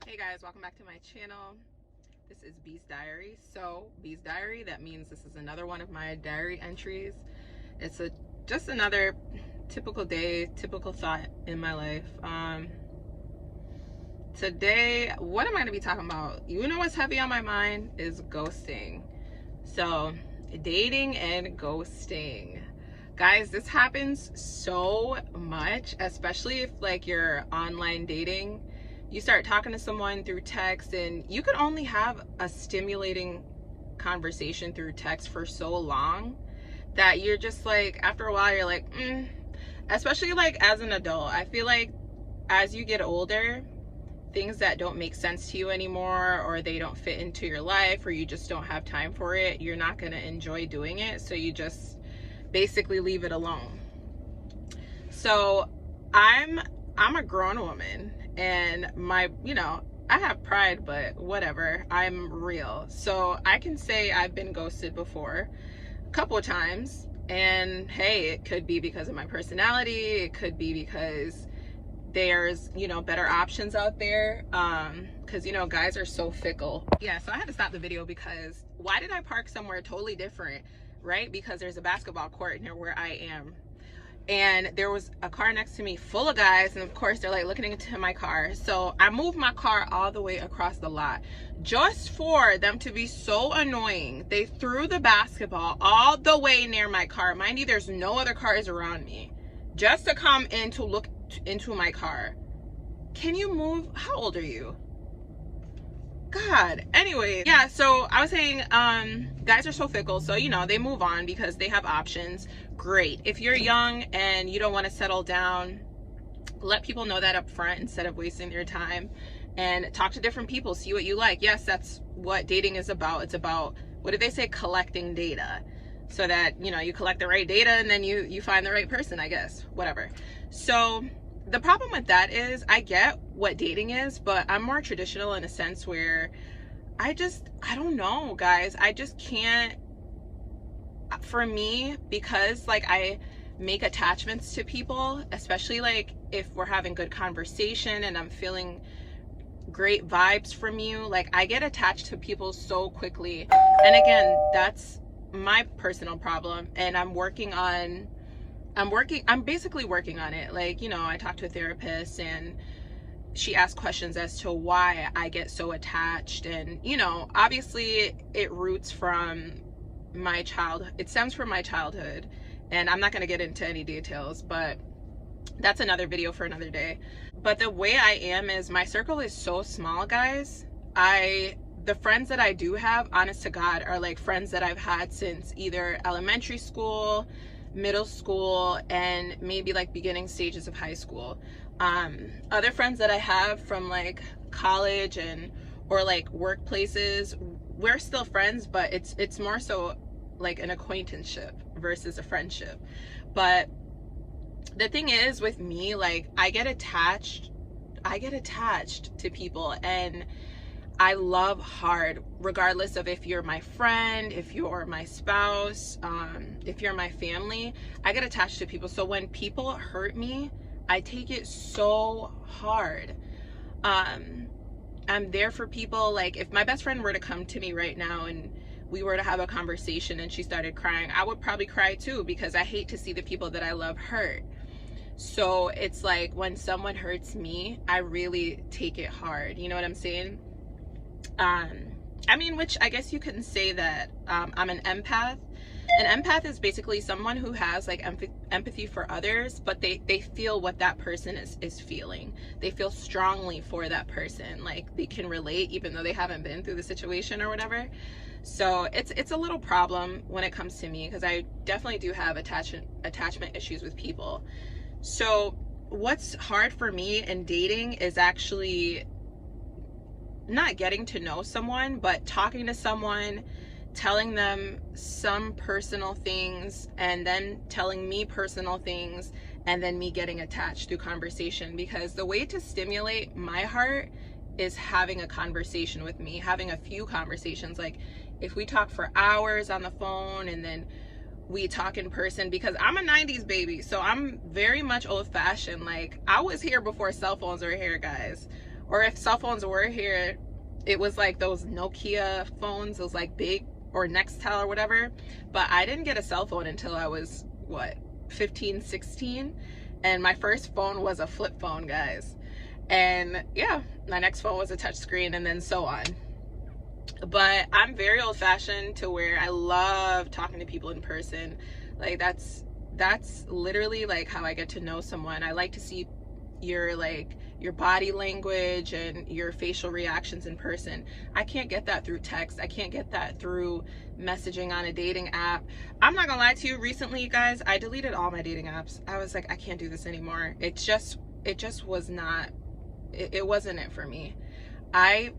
Hey guys, welcome back to my channel. This is B's Diary. So B's Diary, that means this is another one of my diary entries. It's just another typical day, typical thought in my life. Today, what am I going to be talking about? You know what's heavy on my mind is ghosting. So dating and ghosting. Guys, this happens so much, especially if like you're online dating. You start talking to someone through text and you can only have a stimulating conversation through text for so long that you're just like, after a while, you're like, especially like as an adult. I feel like as you get older, things that don't make sense to you anymore, or they don't fit into your life, or you just don't have time for it, you're not going to enjoy doing it. So you just basically leave it alone. So I'm a grown woman, and I have pride, but whatever, I'm real. So I can say I've been ghosted before a couple of times, and hey, it could be because of my personality, it could be because there's better options out there, because guys are so fickle. Yeah, so I had to stop the video because why did I park somewhere totally different, right? Because there's a basketball court near where I am, and there was a car next to me full of guys, and of course they're like looking into my car. So I moved my car all the way across the lot just for them to be so annoying. They threw the basketball all the way near my car. Mind you, there's no other cars around me, just to come in to look into my car. Can you move? How old are you? God. Anyway, yeah, so I was saying, guys are so fickle, so they move on because they have options. Great. If you're young and you don't want to settle down, let people know that up front instead of wasting your time, and talk to different people, see what you like. Yes, that's what dating is about. It's about, what did they say, collecting data, so that you collect the right data, and then you find the right person, I guess. Whatever. So the problem with that is, I get what dating is, but I'm more traditional in a sense where I don't know, guys. I just can't, for me, because like I make attachments to people, especially like if we're having good conversation and I'm feeling great vibes from you, like I get attached to people so quickly. And again, that's my personal problem, and I'm basically working on it. Like, I talked to a therapist, and she asked questions as to why I get so attached. And, obviously it roots from my childhood. It stems from my childhood. And I'm not going to get into any details, but that's another video for another day. But the way I am is, my circle is so small, guys. The friends that I do have, honest to God, are like friends that I've had since either elementary school, middle school, and maybe like beginning stages of high school. Other friends that I have from like college or like workplaces, we're still friends, but it's more so like an acquaintanceship versus a friendship. But the thing is with me, like I get attached to people, and I love hard, regardless of if you're my friend, if you're my spouse, if you're my family. I get attached to people. So when people hurt me, I take it so hard. I'm there for people. Like if my best friend were to come to me right now and we were to have a conversation and she started crying, I would probably cry too, because I hate to see the people that I love hurt. So it's like when someone hurts me, I really take it hard. You know what I'm saying? I mean, which I guess you can say that I'm an empath. An empath is basically someone who has like empathy for others, but they feel what that person is feeling. They feel strongly for that person. Like they can relate even though they haven't been through the situation or whatever. So it's a little problem when it comes to me, because I definitely do have attachment issues with people. So what's hard for me in dating is actually not getting to know someone, but talking to someone, telling them some personal things, and then telling me personal things, and then me getting attached through conversation. Because the way to stimulate my heart is having a conversation with me, having a few conversations. Like if we talk for hours on the phone and then we talk in person, because I'm a 90s baby, so I'm very much old-fashioned. Like I was here before cell phones were here, guys. Or if cell phones were here, it was like those Nokia phones, those like big, or Nextel or whatever. But I didn't get a cell phone until I was, what, 15, 16? And my first phone was a flip phone, guys. And yeah, my next phone was a touch screen, and then so on. But I'm very old fashioned to where I love talking to people in person. Like that's literally like how I get to know someone. I like to see your body language and your facial reactions in person. I can't get that through text. I can't get that through messaging on a dating app. I'm not gonna lie to you, recently, you guys, I deleted all my dating apps. I was like, I can't do this anymore. It just was not, it wasn't it for me. I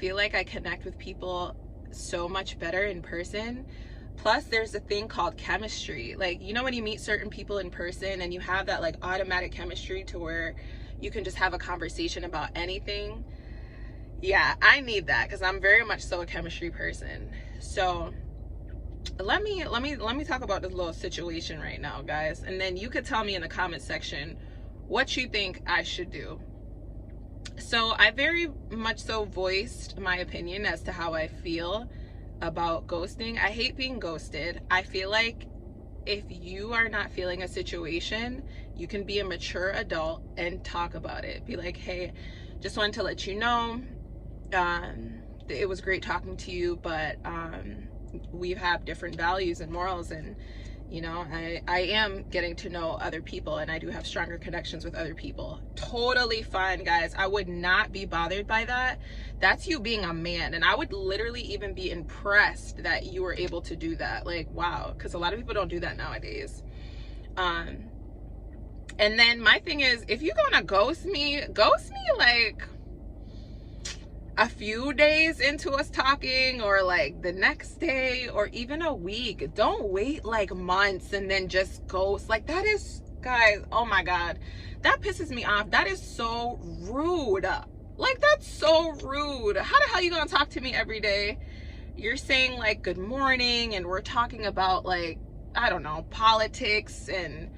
feel like I connect with people so much better in person. Plus, there's a thing called chemistry. Like, you know, when you meet certain people in person and you have that like automatic chemistry to where you can just have a conversation about anything. Yeah, I need that because I'm very much so a chemistry person. So let me talk about this little situation right now, guys, and then you could tell me in the comment section what you think I should do. So I very much so voiced my opinion as to how I feel about ghosting. I hate being ghosted. I feel like if you are not feeling a situation, you can be a mature adult and talk about it. Be like, hey, just wanted to let you know, it was great talking to you, but we have different values and morals, and you know, I am getting to know other people, and I do have stronger connections with other people. Totally fine, guys. I would not be bothered by that. That's you being a man, and I would literally even be impressed that you were able to do that. Like, wow, because a lot of people don't do that nowadays. And then my thing is, if you're gonna ghost me like a few days into us talking, or like the next day, or even a week. Don't wait like months and then just ghost. Like, that is, guys, oh my God, that pisses me off. That is so rude. Like, that's so rude. How the hell you gonna talk to me every day? You're saying like good morning, and we're talking about like, I don't know, politics and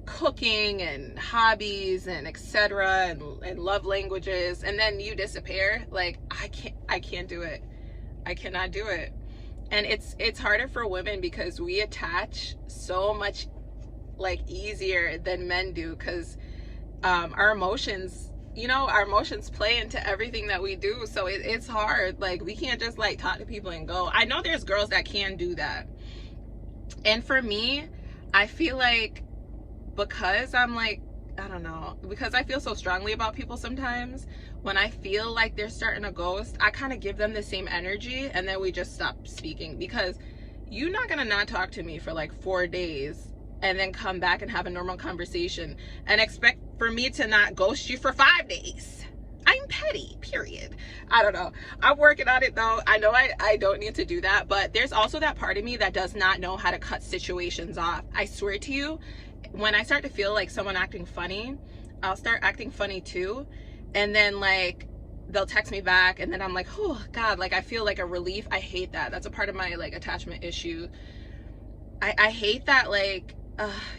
cooking and hobbies and etc. and love languages, and then you disappear. Like, I can't do it. I cannot do it. And it's harder for women because we attach so much like easier than men do, because our emotions, you know, our emotions play into everything that we do. So it's hard. Like, we can't just like talk to people and go. I know there's girls that can do that, and for me, I feel like, because I'm like, I don't know, because I feel so strongly about people sometimes, when I feel like they're starting to ghost, I kind of give them the same energy, and then we just stop speaking. Because you're not gonna not talk to me for like 4 days and then come back and have a normal conversation and expect for me to not ghost you for 5 days. I'm petty, period. I don't know. I'm working on it though. I know I don't need to do that, but there's also that part of me that does not know how to cut situations off. I swear to you, when I start to feel like someone acting funny, I'll start acting funny too. And then like, they'll text me back, and then I'm like, oh God, like I feel like a relief. I hate that. That's a part of my like attachment issue. I hate that, like,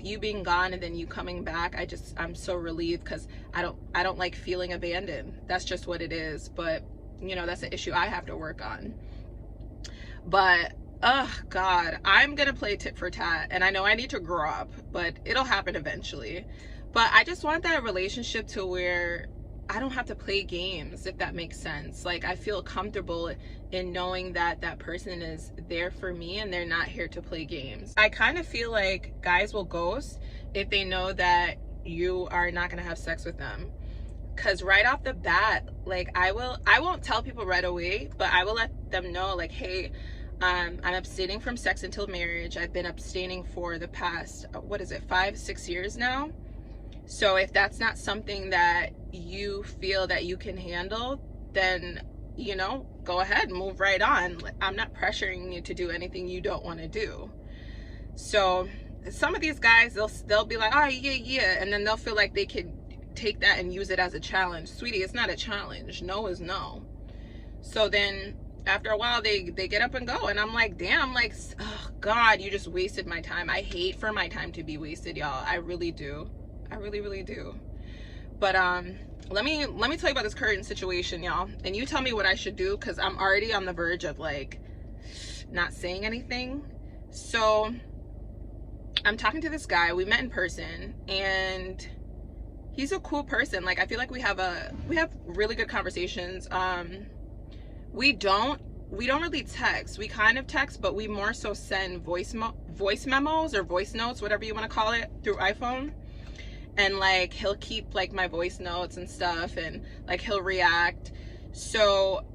you being gone and then you coming back. I'm so relieved, because I don't like feeling abandoned. That's just what it is. But you know, that's an issue I have to work on. But oh God, I'm gonna play tit for tat, and I know I need to grow up, but it'll happen eventually. But I just want that relationship to where I don't have to play games, if that makes sense. Like, I feel comfortable in knowing that that person is there for me and they're not here to play games. I kind of feel like guys will ghost if they know that you are not gonna have sex with them. Because right off the bat, like, I won't tell people right away, but I will let them know, like, hey, I'm abstaining from sex until marriage. I've been abstaining for the past, 5-6 years now. So if that's not something that you feel that you can handle, then, you know, go ahead, move right on. I'm not pressuring you to do anything you don't want to do. So some of these guys, they'll be like, oh yeah, and then they'll feel like they could take that and use it as a challenge. Sweetie, it's not a challenge. No is no. So then after a while, they get up and go, and I'm like, damn, like, oh God, you just wasted my time. I hate for my time to be wasted, y'all. I really do. I really do. But let me tell you about this current situation, y'all, and you tell me what I should do, because I'm already on the verge of like not saying anything. So I'm talking to this guy. We met in person, and he's a cool person. Like, I feel like we have really good conversations. We don't really text. We kind of text, but we more so send voice memos or voice notes, whatever you want to call it, through iPhone. And like, he'll keep like my voice notes and stuff, and like he'll react. So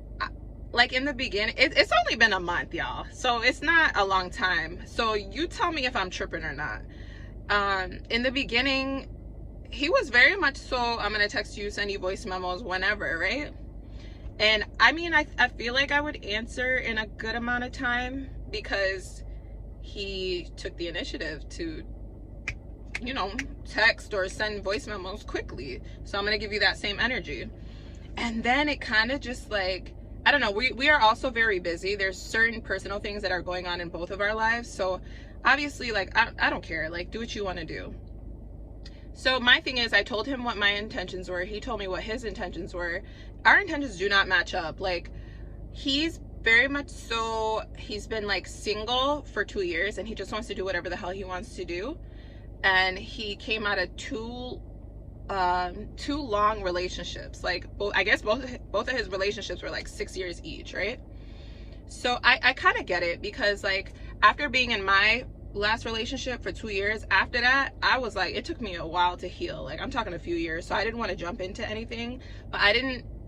like in the beginning, it's only been a month, y'all, so it's not a long time. So you tell me if I'm tripping or not. In the beginning, he was very much so, I'm gonna text you, send you voice memos whenever, right? And I mean, I feel like I would answer in a good amount of time, because he took the initiative to, you know, text or send voice memos quickly. So I'm gonna give you that same energy. And then it kind of just like, I don't know, we are also very busy. There's certain personal things that are going on in both of our lives. So obviously, like, I don't care. Like, do what you want to do. So my thing is, I told him what my intentions were. He told me what his intentions were. Our intentions do not match up. Like, he's very much so, he's been like single for 2 years, and he just wants to do whatever the hell he wants to do. And he came out of two long relationships. Like, I guess both of his relationships were like 6 years each, right? So I kind of get it, because like, after being in my last relationship for 2 years, after that, I was like, it took me a while to heal. Like, I'm talking a few years. So I didn't want to jump into anything, but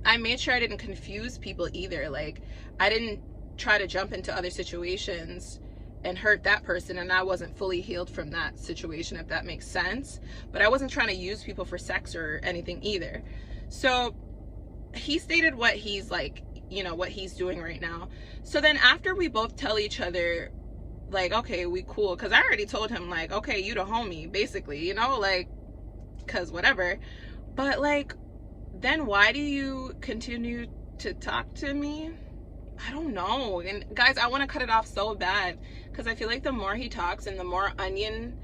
I made sure I didn't confuse people either. Like, I didn't try to jump into other situations and hurt that person, and I wasn't fully healed from that situation, if that makes sense. But I wasn't trying to use people for sex or anything either. So he stated what he's like, you know, what he's doing right now. So then after we both tell each other, like, okay, we cool, because I already told him, like, okay, you the homie, basically, you know, like, because whatever. But like, then why do you continue to talk to me? I don't know. And guys, I want to cut it off so bad, because I feel like the more he talks and the more onion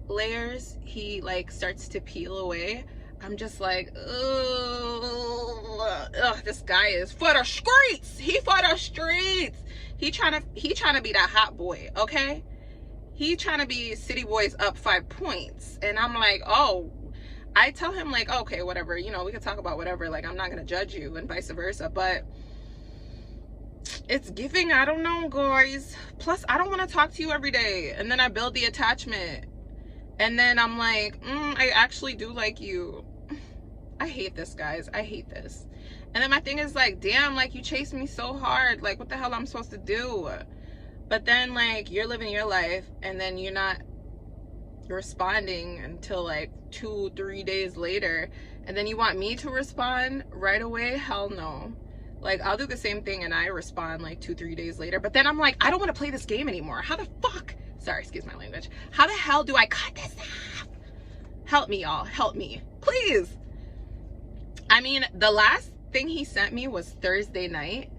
layers he like starts to peel away, I'm just like, ugh, this guy is for the streets. He for the streets. He trying to be that hot boy, okay? He trying to be City Boys up 5 points. And I'm like, oh, I tell him like, okay, whatever, you know, we can talk about whatever, like, I'm not gonna judge you, and vice versa. But it's giving, I don't know, guys. Plus, I don't want to talk to you every day, and then I build the attachment, and then I'm like, I actually do like you. I hate this, guys. I hate this. And then my thing is like, damn, like, you chased me so hard, like, what the hell I'm supposed to do? But then like, you're living your life, and then you're not responding until like 2-3 days later, and then you want me to respond right away? Hell no. Like, I'll do the same thing and I respond like 2-3 days later, but then I'm like, I don't want to play this game anymore. How the fuck, sorry, excuse my language, how the hell do I cut this off? Help me, y'all, help me, please. I mean, the last thing he sent me was Thursday night,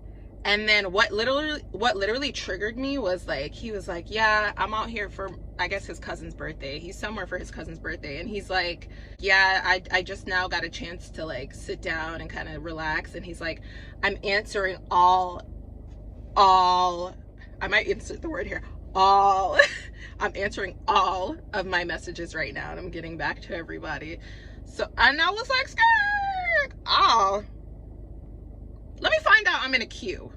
and then what literally triggered me was like, he was like, yeah, I'm out here for, I guess, his cousin's birthday. He's somewhere for his cousin's birthday, and he's like, yeah, I just now got a chance to like sit down and kind of relax, and he's like, I'm answering all I might insert the word here, all I'm answering all of my messages right now, and I'm getting back to everybody. So, and I was like, skirt, oh, let me find out I'm in a queue.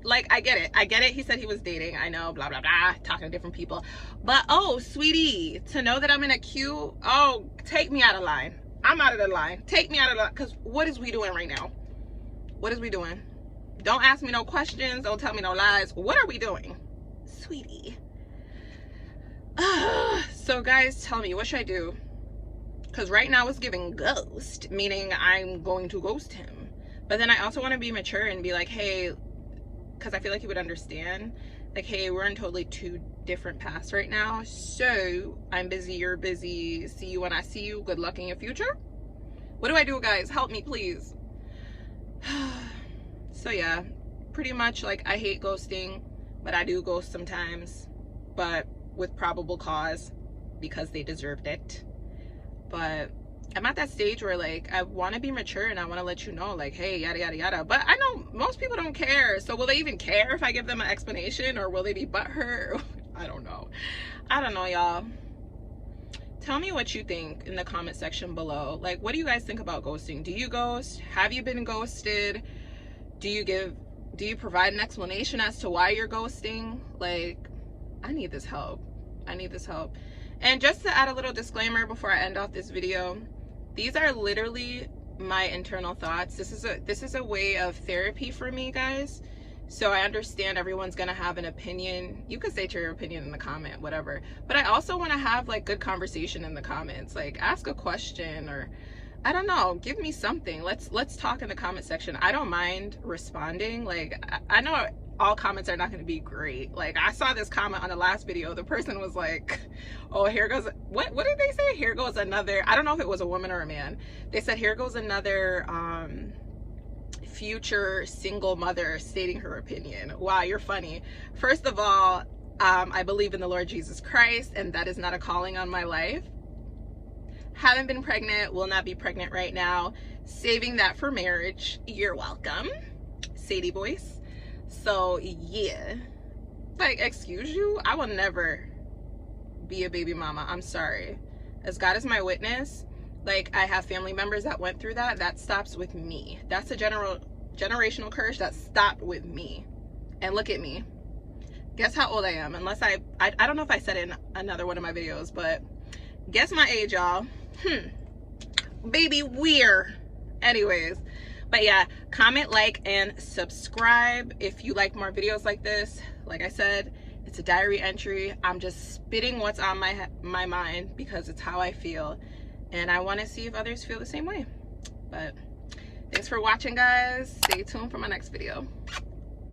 Like, I get it. He said he was dating. I know, blah, blah, blah, talking to different people. But, oh, sweetie, to know that I'm in a queue, oh, take me out of line. I'm out of the line. Take me out of the line. Because what is we doing right now? What is we doing? Don't ask me no questions. Don't tell me no lies. What are we doing? Sweetie. So, guys, tell me, what should I do? Because right now it's giving ghost, meaning I'm going to ghost him. But then I also want to be mature and be like, hey, because I feel like he would understand, like, hey, we're in totally 2 different paths right now, so I'm busy, you're busy, see you when I see you, good luck in your future. What do I do, guys? Help me, please. So yeah, pretty much, like, I hate ghosting, but I do ghost sometimes, but with probable cause, because they deserved it. But I'm at that stage where like I want to be mature and I want to let you know like, hey, yada yada yada. But I know most people don't care. So will they even care if I give them an explanation, or will they be butthurt? I don't know. I don't know, y'all. Tell me what you think in the comment section below. Like, what do you guys think about ghosting? Do you ghost? Have you been ghosted? Do you provide an explanation as to why you're ghosting? Like, I need this help. I need this help. And just to add a little disclaimer before I end off this video, these are literally my internal thoughts. This is a way of therapy for me, guys. So I understand everyone's gonna have an opinion. You could state your opinion in the comment, whatever. But I also want to have like good conversation in the comments. Like, ask a question, or I don't know, give me something. Let's talk in the comment section. I don't mind responding. Like, I know all comments are not going to be great. Like, I saw this comment on the last video. The person was like, oh, here goes, what did they say? Here goes another, I don't know if it was a woman or a man. They said, here goes another future single mother stating her opinion. Wow, you're funny. First of all, I believe in the Lord Jesus Christ, and that is not a calling on my life. Haven't been pregnant, will not be pregnant right now. Saving that for marriage. You're welcome, Sadie voice. So yeah, like, excuse you, I will never be a baby mama. I'm sorry. As God is my witness, like, I have family members that went through that. That stops with me. That's a generational curse that stopped with me. And look at me. Guess how old I am? Unless I don't know if I said it in another one of my videos, but guess my age, y'all. Baby weird. Anyways, but yeah, comment, like, and subscribe if you like more videos like this. Like I said, it's a diary entry. I'm just spitting what's on my mind because it's how I feel, and I want to see if others feel the same way. But thanks for watching, guys. Stay tuned for my next video.